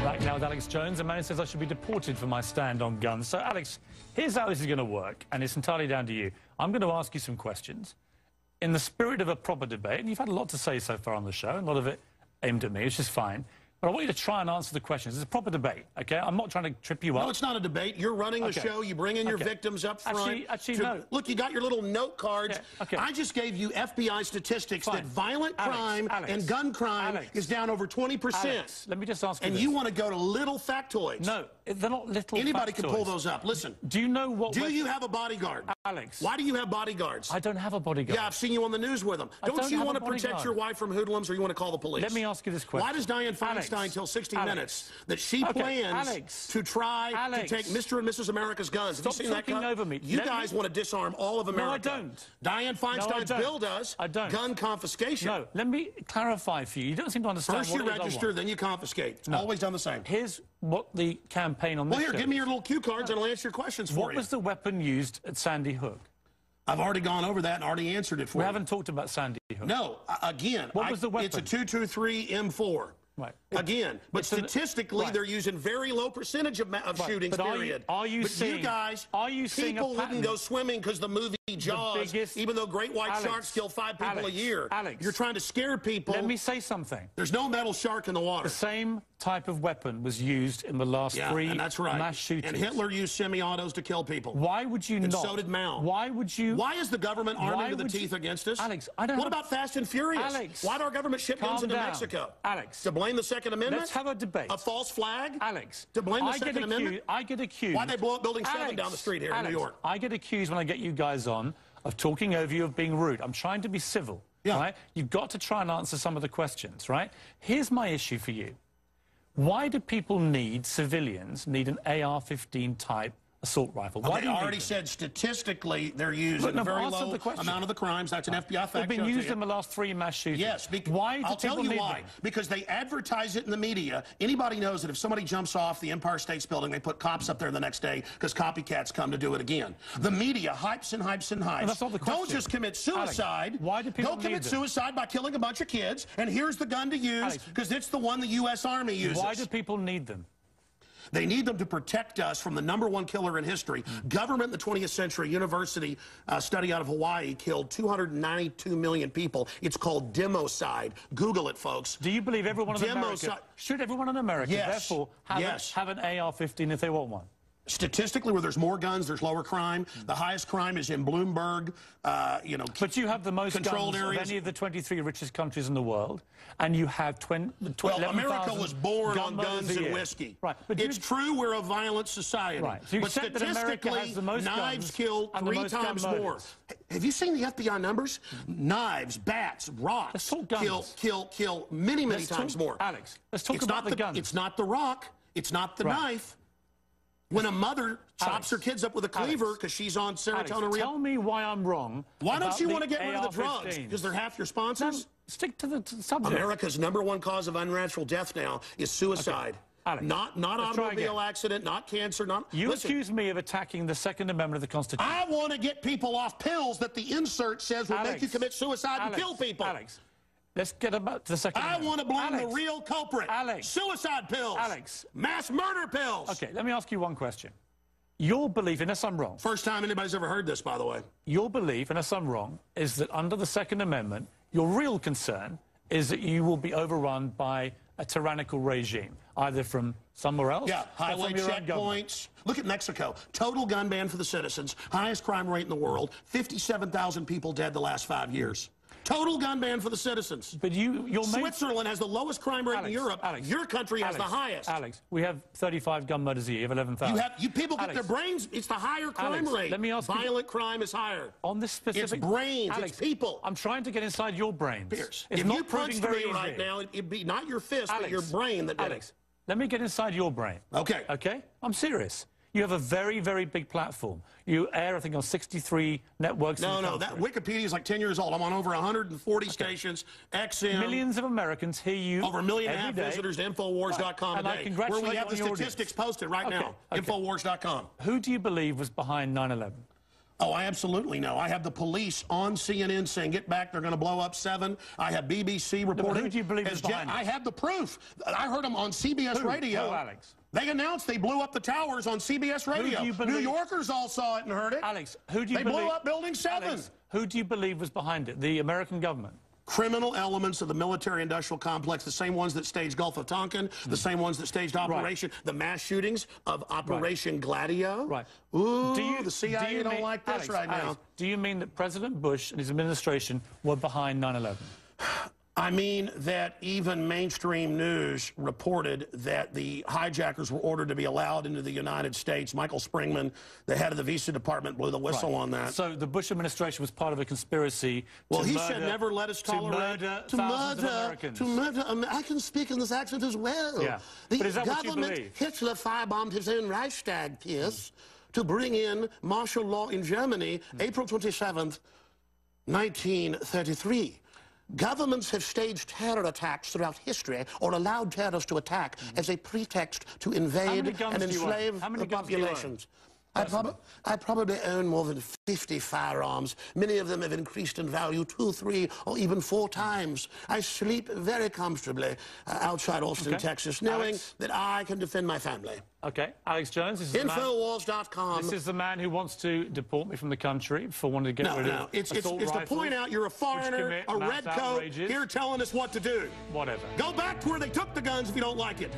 Back now with Alex Jones. A man who says I should be deported for my stand on guns. So, Alex, here's how this is going to work, and it's entirely down to you. I'm going to ask you some questions in the spirit of a proper debate, and you've had a lot to say so far on the show, and a lot of it aimed at me, which is fine. But I want you to try and answer the questions. It's a proper debate, okay? I'm not trying to trip you up. No, it's not a debate. You're running the show. You bring in your victims up front. Actually, no. Look, you got your little note cards. Yeah, okay. I just gave you FBI statistics that violent crime and gun crime is down over 20%. Alex, let me just ask you And this. you want to go to little factoids. No, they're not little Anybody factoids. can pull those up. Listen. Do you know what... Do you have a bodyguard? Alex. Why do you have bodyguards? I don't have a bodyguard. Yeah, I've seen you on the news with them. Don't you want to protect your wife from hoodlums, or you want to call the police? Let me ask you this question. Why does Diane Feinstein tell 60 Minutes that she plans to try to take Mr. and Mrs. America's guns? Stop talking over me. You guys want to disarm all of America. No, I don't. Diane Feinstein's bill does. I don't. Gun confiscation. No, let me clarify for you. You don't seem to understand First you register, then you confiscate. It's always done the same. Here's what the campaign on this Well, here, give me your little cue cards and I'll answer your questions for you. What was the weapon used at Sandy Hook? I've already gone over that and already answered it for you. We haven't talked about Sandy Hook. No, again, what was the weapon? It's a 223 M4. Right. Again, but statistically, they're using very low percentage of shootings, period. Are you seeing, you guys, seeing people wouldn't go swimming because the movie Jaws, even though great white sharks kill 5 people a year. You're trying to scare people. Let me say something. There's no metal shark in the water. The same type of weapon was used in the last 3 mass shootings. And Hitler used semi-autos to kill people. Why would you not? And so did Mao. Why would you? Why is the government arming to the teeth against us? Alex, I don't What about Fast and Furious? Alex, why do our government ship guns into Mexico? Alex. To blame the Second Amendment? Let's have a debate. A false flag? Alex. To blame the Second Amendment? I get accused. Why they blow up Building 7 down the street here in New York? I get accused when I get you guys on of talking over you, of being rude. I'm trying to be civil, right? You've got to try and answer some of the questions, right? Here's my issue for you. Why do people civilians need an AR-15 type assault rifle? Why do you already said statistically they're used in a very low amount of the crimes. That's an FBI fact. They've been used in the last 3 mass shootings. Yes. Why? I'll tell you why. Because they advertise it in the media. Anybody knows that if somebody jumps off the Empire State Building, they put cops up there the next day because copycats come to do it again. The media hypes and hypes and hypes. That's not the question. Don't just commit suicide. Alex, why do people Go commit suicide by killing a bunch of kids, and here's the gun to use because it's the one the U.S. Army uses. Why do people need them? They need them to protect us from the #1 killer in history. Government in the 20th century, university study out of Hawaii killed 292 million people. It's called democide. Google it, folks. Do you believe everyone in America, should everyone in America, therefore, have an AR-15 if they want one? Statistically, where there's more guns, there's lower crime. The highest crime is in Bloomberg, But you have the most guns of any of the 23 richest countries in the world, and you have Well, America was born on guns and whiskey. Right. But it's true we're a violent society. Right. So but statistically, knives kill 3 times more. Have you seen the FBI numbers? Knives, bats, rocks kill many times more. Alex, let's talk about the guns. It's not the rock. It's not the knife. When a mother chops her kids up with a cleaver because she's on serotonin... Tell me why I'm wrong. Why don't you want to get rid of the drugs? Because they're half your sponsors? No, stick to the subject. America's #1 cause of unnatural death now is suicide. Alex, not automobile accident, not cancer, not... You accuse me of attacking the Second Amendment of the Constitution. I want to get people off pills that the insert says will make you commit suicide and kill people. Alex, let's get about to the Second Amendment. I want to blame the real culprit. Suicide pills. Mass murder pills. Okay, let me ask you one question. Your belief, unless I'm wrong... First time anybody's ever heard this, by the way. Your belief, unless I'm wrong, is that under the Second Amendment, your real concern is that you will be overrun by a tyrannical regime, either from somewhere else highway checkpoints. Look at Mexico. Total gun ban for the citizens. Highest crime rate in the world. 57,000 people dead the last 5 years. Total gun ban for the citizens. But Switzerland has the lowest crime rate in Europe. Your country has the highest. Alex, we have 35 gun murders a year. You have 11,000. You people get their brains. It's the higher crime rate. Let me ask you. Violent crime is higher. On this specific... It's brains. It's people. I'm trying to get inside your brains. Piers, if you punched me right now, it'd be not your fist, but your brain that did it. Let me get inside your brain. Okay. Okay? I'm serious. You have a very, very big platform. You air, I think, on 63 networks. No, that Wikipedia is like 10 years old. I'm on over 140 stations, XM. Millions of Americans hear you over 1.5 million visitors to Infowars.com today, where we have the statistics posted right now. Infowars.com. Who do you believe was behind 9/11? Oh, I absolutely know. I have the police on CNN saying, get back, they're going to blow up 7. I have BBC reporting. Who do you believe is behind I have the proof. I heard them on CBS Radio. Who, Alex? They announced they blew up the towers on CBS Radio. New Yorkers all saw it and heard it. Alex, who do you believe? They blew up Building 7. Alex, who do you believe was behind it? The American government? Criminal elements of the military-industrial complex, the same ones that staged Gulf of Tonkin, the same ones that staged the mass shootings of Operation Gladio. Right. Ooh, the CIA don't like this now. Do you mean that President Bush and his administration were behind 9/11? I mean that even mainstream news reported that the hijackers were ordered to be allowed into the United States. Michael Springman, the head of the visa department, blew the whistle on that. So the Bush administration was part of a conspiracy he said never let us tolerate to murder I can speak in this accent as well. Yeah. The but is that government, what you believe? Hitler firebombed his own Reichstag, Piers, to bring in martial law in Germany, April 27th, 1933. Governments have staged terror attacks throughout history or allowed terrorists to attack as a pretext to invade and enslave the populations. I probably own more than 50 firearms. Many of them have increased in value 2, 3, or even 4 times. I sleep very comfortably outside Austin, Texas, knowing that I can defend my family. Okay, Alex Jones. This is Infowars.com. This is the man who wants to deport me from the country for wanting to get rid of it's to point out you're a foreigner, a red coat, here telling us what to do. Whatever. Go back to where they took the guns if you don't like it.